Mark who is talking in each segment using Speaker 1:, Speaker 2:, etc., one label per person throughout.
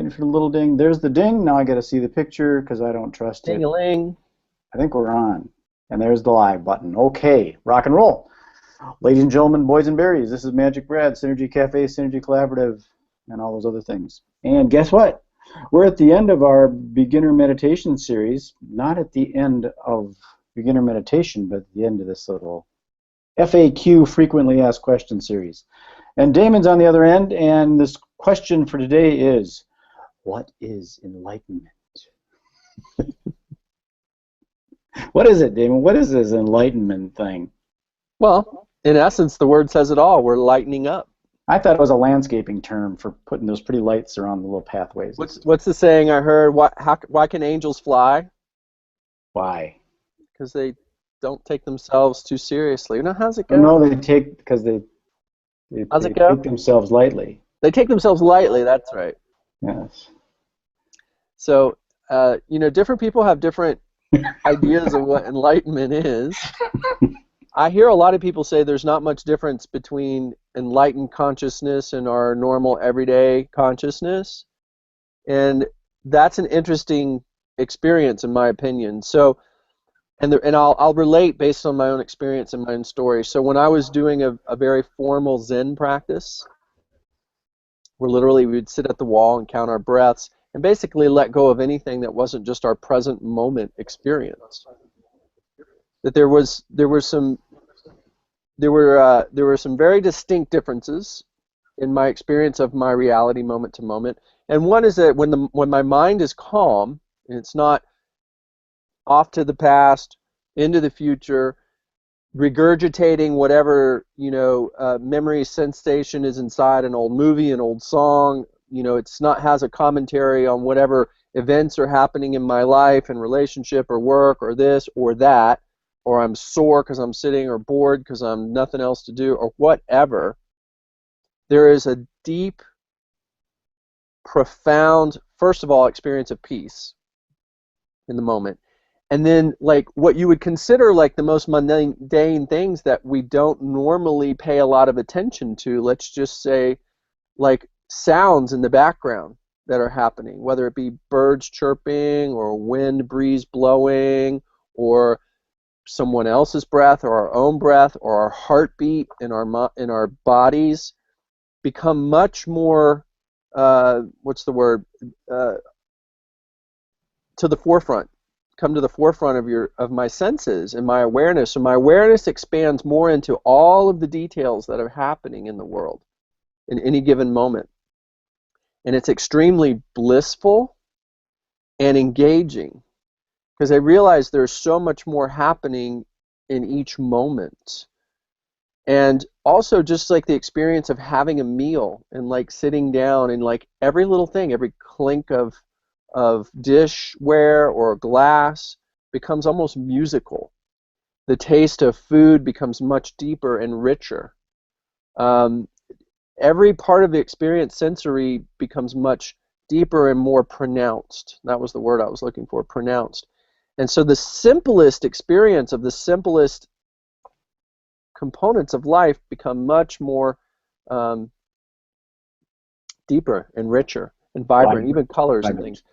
Speaker 1: waiting for the little ding. There's the ding. Now I got to see the picture because I don't trust it.
Speaker 2: Ding-a-ling.
Speaker 1: I think we're on. And there's the live button. Okay, rock and roll. Ladies and gentlemen, boys and berries, this is Magic Brad, Synergy Cafe, Synergy Collaborative, and all those other things. And guess what? We're at the end of our beginner meditation series. Not at the end of beginner meditation, but at the end of this little FAQ, frequently asked question series. And Damon's on the other end, and this question for today is, what is enlightenment? What is it, Damon? What is this enlightenment thing?
Speaker 2: Well, in essence, the word says it all. We're lightening up.
Speaker 1: I thought it was a landscaping term for putting those pretty lights around the little pathways.
Speaker 2: What's the saying I heard? Why can angels fly?
Speaker 1: Why?
Speaker 2: Because they don't take themselves too seriously. You know, how's it go?
Speaker 1: No, they take themselves lightly.
Speaker 2: They take themselves lightly, that's right.
Speaker 1: Yes.
Speaker 2: So, different people have different ideas of what enlightenment is. I hear a lot of people say there's not much difference between enlightened consciousness and our normal everyday consciousness. And that's an interesting experience, in my opinion. So, I'll relate based on my own experience and my own story. So when I was doing a very formal Zen practice, where literally we would sit at the wall and count our breaths and basically let go of anything that wasn't just our present moment experience. That there were some very distinct differences in my experience of my reality moment to moment. And one is that when my mind is calm and it's not off to the past, into the future, regurgitating whatever memory sensation is inside an old movie, an old song. It's not has a commentary on whatever events are happening in my life and relationship or work or this or that, or I'm sore because I'm sitting or bored because I'm nothing else to do or whatever. There is a deep, profound, first of all, experience of peace in the moment. And then, like, what you would consider like the most mundane things that we don't normally pay a lot of attention to, let's just say, like sounds in the background that are happening, whether it be birds chirping or wind breeze blowing or someone else's breath or our own breath or our heartbeat in our bodies, become much more, to the forefront. Come to the forefront of my senses and my awareness. So my awareness expands more into all of the details that are happening in the world in any given moment. And it's extremely blissful and engaging because I realize there's so much more happening in each moment. And also just like the experience of having a meal and like sitting down and like every little thing, every clink of dishware or glass becomes almost musical. The taste of food becomes much deeper and richer. Every part of the experience sensory becomes much deeper and more pronounced. That was the word I was looking for, pronounced. And so the simplest experience of the simplest components of life become much more deeper and richer and vibrant, even colors and things.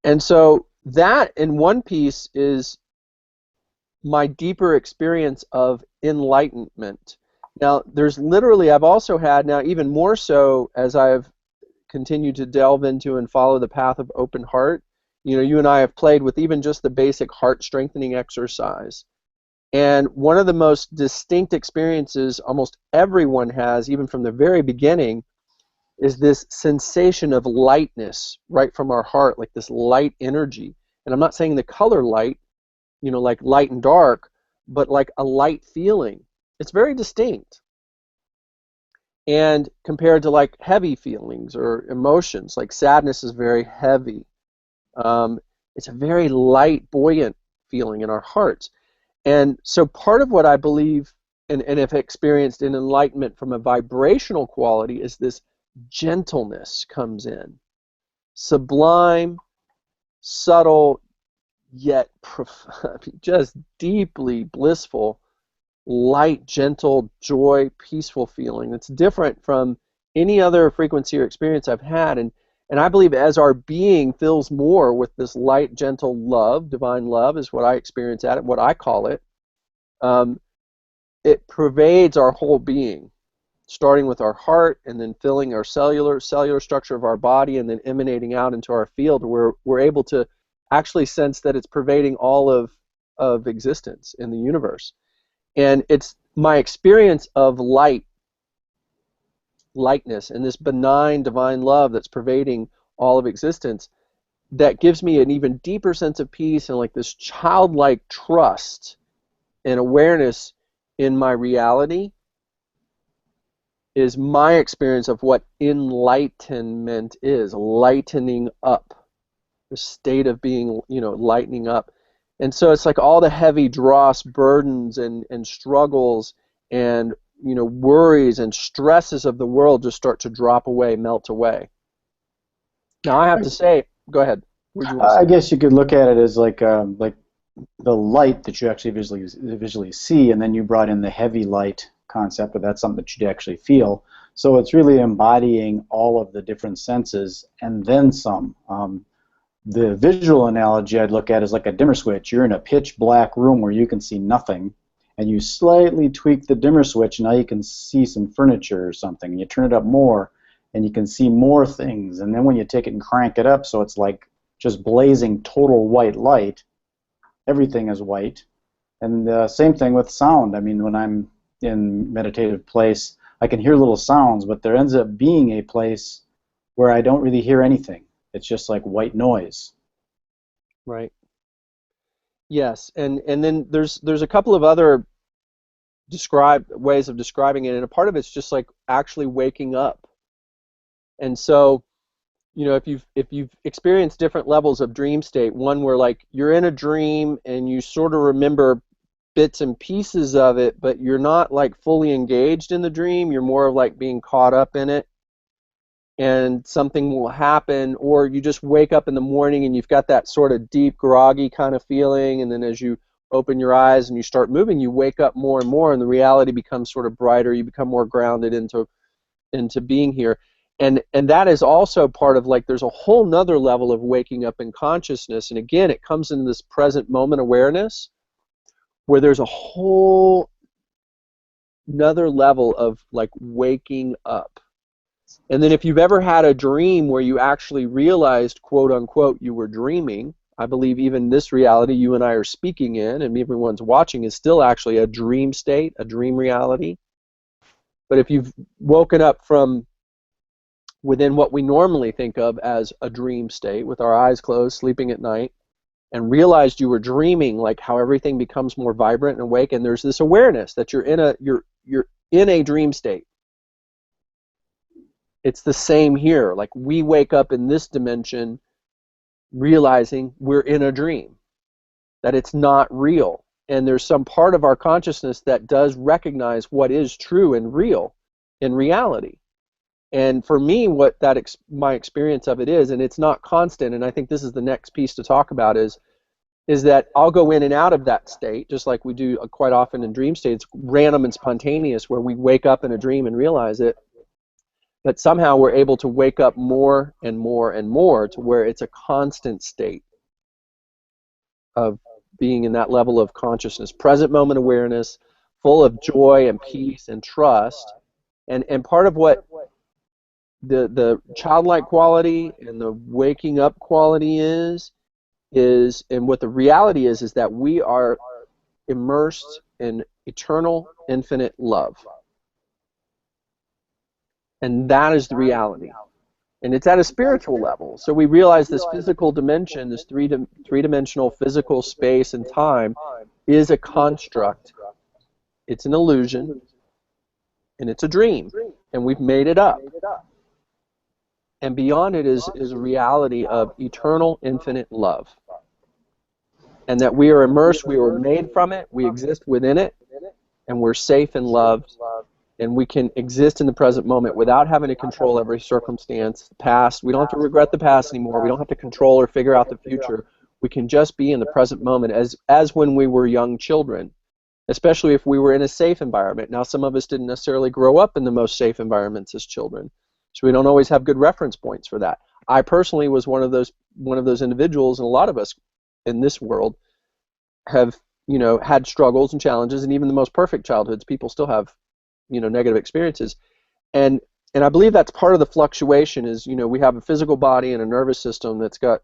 Speaker 2: And so that in one piece is my deeper experience of enlightenment. Now, there's literally, I've also had now even more so as I've continued to delve into and follow the path of open heart. You and I have played with even just the basic heart strengthening exercise. And one of the most distinct experiences almost everyone has, even from the very beginning, is this sensation of lightness right from our heart, like this light energy. And I'm not saying the color light, like light and dark, but like a light feeling. It's very distinct. And compared to like heavy feelings or emotions, like sadness is very heavy. It's a very light, buoyant feeling in our hearts. And so part of what I believe and have experienced in enlightenment from a vibrational quality is this gentleness comes in. Sublime, subtle, yet just deeply blissful, light, gentle, joy, peaceful feeling. It's different from any other frequency or experience I've had. And And I believe as our being fills more with this light, gentle love, divine love is what I experience at it, what I call it, it pervades our whole being, starting with our heart and then filling our cellular structure of our body and then emanating out into our field, where we're able to actually sense that it's pervading all of existence in the universe. And it's my experience of lightness, and this benign divine love that's pervading all of existence that gives me an even deeper sense of peace and like this childlike trust and awareness in my reality is my experience of what enlightenment is, lightening up, the state of being, lightening up. And so it's like all the heavy dross, burdens and struggles and worries and stresses of the world just start to drop away, melt away. Now I have to say, go ahead.
Speaker 1: I guess you could look at it as like the light that you actually visually see, and then you brought in the heavy light concept, but that's something that you'd actually feel. So it's really embodying all of the different senses and then some. The visual analogy I'd look at is like a dimmer switch. You're in a pitch black room where you can see nothing, and you slightly tweak the dimmer switch, and now you can see some furniture or something, and you turn it up more, and you can see more things, and then when you take it and crank it up so it's like just blazing total white light, everything is white. And same thing with sound. I mean, when I'm in meditative place, I can hear little sounds, but there ends up being a place where I don't really hear anything. It's just like white noise.
Speaker 2: Right. Yes, and then there's a couple of other ways of describing it, and a part of it's just like actually waking up. And so, if you've experienced different levels of dream state, one where like you're in a dream and you sort of remember bits and pieces of it, but you're not like fully engaged in the dream, you're more of like being caught up in it, and something will happen, or you just wake up in the morning and you've got that sort of deep groggy kind of feeling, and then as you open your eyes and you start moving, you wake up more and more, and the reality becomes sort of brighter, you become more grounded into being here. And that is also part of like there's a whole nother level of waking up in consciousness, and again it comes into this present moment awareness where there's a whole another level of like waking up. And then if you've ever had a dream where you actually realized, quote unquote, you were dreaming, I believe even this reality you and I are speaking in and everyone's watching is still actually a dream state, a dream reality. But if you've woken up from within what we normally think of as a dream state, with our eyes closed, sleeping at night, and realized you were dreaming, like how everything becomes more vibrant and awake, and there's this awareness that you're in a dream state. It's the same here. Like we wake up in this dimension realizing we're in a dream, that it's not real. And there's some part of our consciousness that does recognize what is true and real in reality. And for me, what my experience of it is, and it's not constant, and I think this is the next piece to talk about, is that I'll go in and out of that state, just like we do quite often in dream states, random and spontaneous, where we wake up in a dream and realize it. But somehow we're able to wake up more and more and more to where it's a constant state of being in that level of consciousness, present moment awareness, full of joy and peace and trust. And part of what the childlike quality and the waking up quality is, and what the reality is that we are immersed in eternal, infinite love. And that is the reality. And it's at a spiritual level. So we realize this physical dimension, this three-dimensional physical space and time is a construct. It's an illusion. And it's a dream. And we've made it up. And beyond it is a reality of eternal, infinite love. And that we are immersed, we were made from it, we exist within it, and we're safe and loved. And we can exist in the present moment without having to control every circumstance, the past. We don't have to regret the past anymore. We don't have to control or figure out the future. We can just be in the present moment as when we were young children, especially if we were in a safe environment. Now, some of us didn't necessarily grow up in the most safe environments as children. So we don't always have good reference points for that. I personally was one of those individuals, and a lot of us in this world have, had struggles and challenges, and even the most perfect childhoods, people still have, negative experiences. And I believe that's part of the fluctuation is, we have a physical body and a nervous system that's got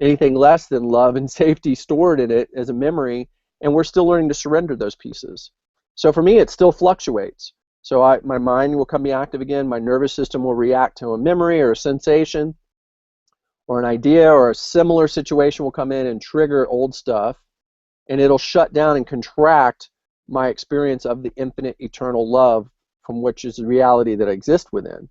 Speaker 2: anything less than love and safety stored in it as a memory, and we're still learning to surrender those pieces. So for me, it still fluctuates. So my mind will come be active again, my nervous system will react to a memory or a sensation or an idea, or a similar situation will come in and trigger old stuff, and it'll shut down and contract my experience of the infinite eternal love from which is the reality that I exist within.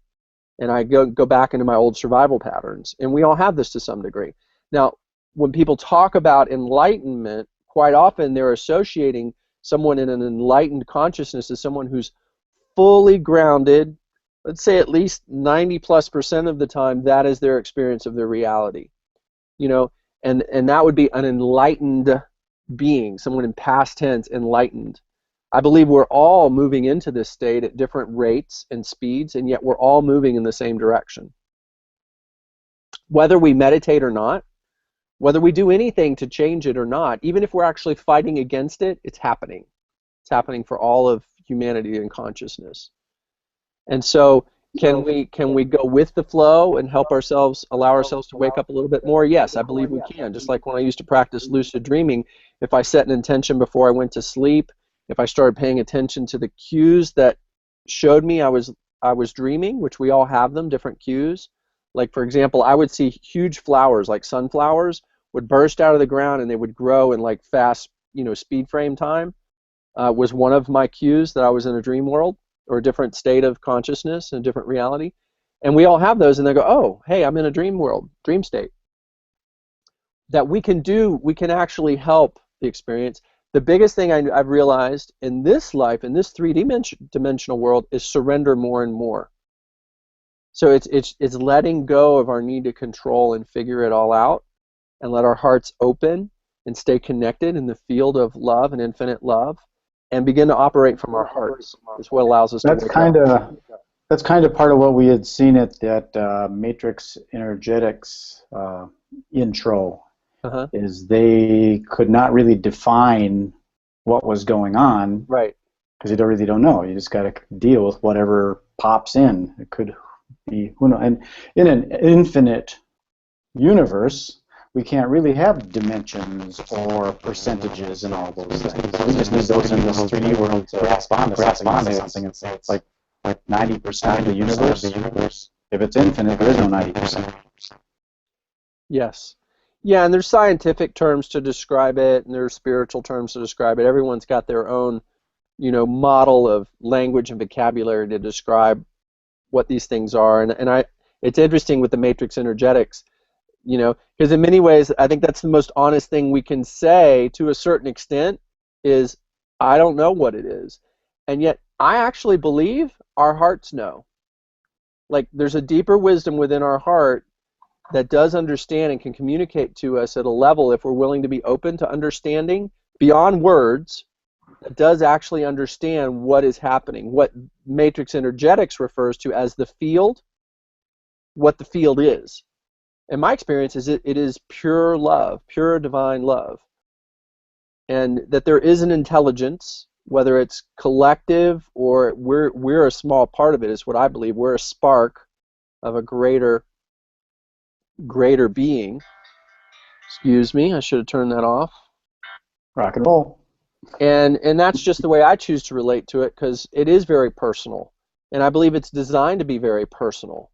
Speaker 2: And I go back into my old survival patterns. And we all have this to some degree. Now, when people talk about enlightenment, quite often they're associating someone in an enlightened consciousness as someone who's fully grounded. Let's say at least 90+% of the time that is their experience of their reality. And that would be an enlightened being, someone in past tense, enlightened. I believe we're all moving into this state at different rates and speeds, and yet we're all moving in the same direction. Whether we meditate or not, whether we do anything to change it or not, even if we're actually fighting against it, it's happening. It's happening for all of humanity and consciousness. And so can we go with the flow and help ourselves, allow ourselves to wake up a little bit more? Yes, I believe we can. Just like when I used to practice lucid dreaming, if I set an intention before I went to sleep, if I started paying attention to the cues that showed me I was dreaming, which we all have them, different cues. Like, for example, I would see huge flowers, like sunflowers, would burst out of the ground and they would grow in like fast, speed frame time. Was one of my cues that I was in a dream world or a different state of consciousness and a different reality. And we all have those, and they go, oh, hey, I'm in a dream world, dream state. That we can actually help the experience. The biggest thing I've realized in this life, in this three-dimensional world, is surrender more and more. So it's letting go of our need to control and figure it all out, and let our hearts open and stay connected in the field of love and infinite love, and begin to operate from our hearts. Is what allows us to wake up.
Speaker 1: That's kind of part of what we had seen at that Matrix Energetics intro. Is they could not really define what was going on,
Speaker 2: right?
Speaker 1: Because you really don't know. You just got to deal with whatever pops in. It could be, who knows? And in an infinite universe, we can't really have dimensions or percentages and all those things. We just need those in this 3D world to grasp onto something and say it's like 90% of the universe. If it's infinite, there is no 90%.
Speaker 2: Yes. Yeah, and there's scientific terms to describe it, and there's spiritual terms to describe it. Everyone's got their own, model of language and vocabulary to describe what these things are. And it's interesting with the Matrix Energetics, because in many ways, I think that's the most honest thing we can say to a certain extent is, I don't know what it is. And yet, I actually believe our hearts know. Like, there's a deeper wisdom within our heart that does understand and can communicate to us at a level, if we're willing to be open to understanding beyond words, that does actually understand what is happening, what Matrix Energetics refers to as the field, what the field is. And my experience is it is pure love, pure divine love. And that there is an intelligence, whether it's collective or we're a small part of it, is what I believe. We're a spark of a greater being. Excuse me, I should have turned that off.
Speaker 1: Rock and roll.
Speaker 2: And that's just the way I choose to relate to it, because it is very personal. And I believe it's designed to be very personal.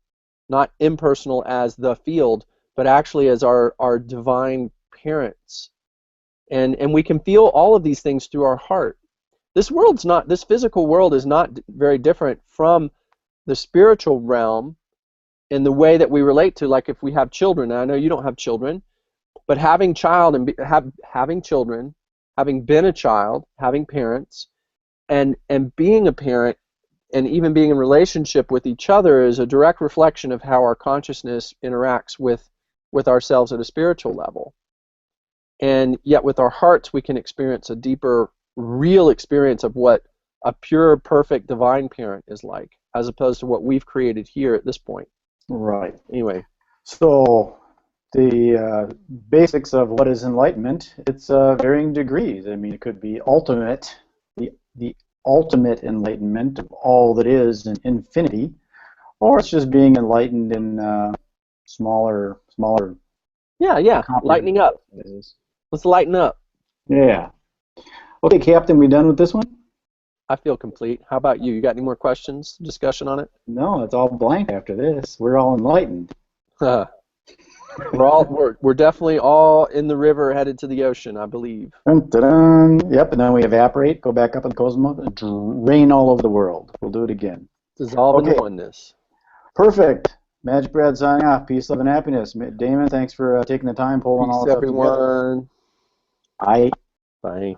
Speaker 2: Not impersonal as the field, but actually as our divine parents. And we can feel all of these things through our heart. This physical world is not very different from the spiritual realm in the way that we relate to, like if we have children. Now, I know you don't have children, but having having children, having been a child, having parents, and being a parent, and even being in relationship with each other is a direct reflection of how our consciousness interacts with ourselves at a spiritual level. And yet with our hearts we can experience a deeper, real experience of what a pure, perfect, divine parent is like. as opposed to what we've created here at this point.
Speaker 1: Right.
Speaker 2: Anyway.
Speaker 1: So the basics of what is enlightenment, it's varying degrees. I mean, it could be ultimate, the ultimate enlightenment of all that is in infinity, or it's just being enlightened in smaller.
Speaker 2: Yeah. Lightening up. Let's lighten up.
Speaker 1: Yeah. Okay, Captain, we done with this one?
Speaker 2: I feel complete. How about you? You got any more questions, discussion on it?
Speaker 1: No, it's all blank after this. We're all enlightened.
Speaker 2: We're definitely all in the river headed to the ocean, I believe.
Speaker 1: Dun, dun, dun. Yep, and then we evaporate, go back up in the cosmos, and drain all over the world. We'll do it again.
Speaker 2: Dissolve into oneness.
Speaker 1: Perfect. Magic Brad signing off. Peace, love, and happiness. Damon, thanks for taking the time, pulling all this up together.
Speaker 2: Peace, everyone.
Speaker 1: Bye.
Speaker 2: Bye.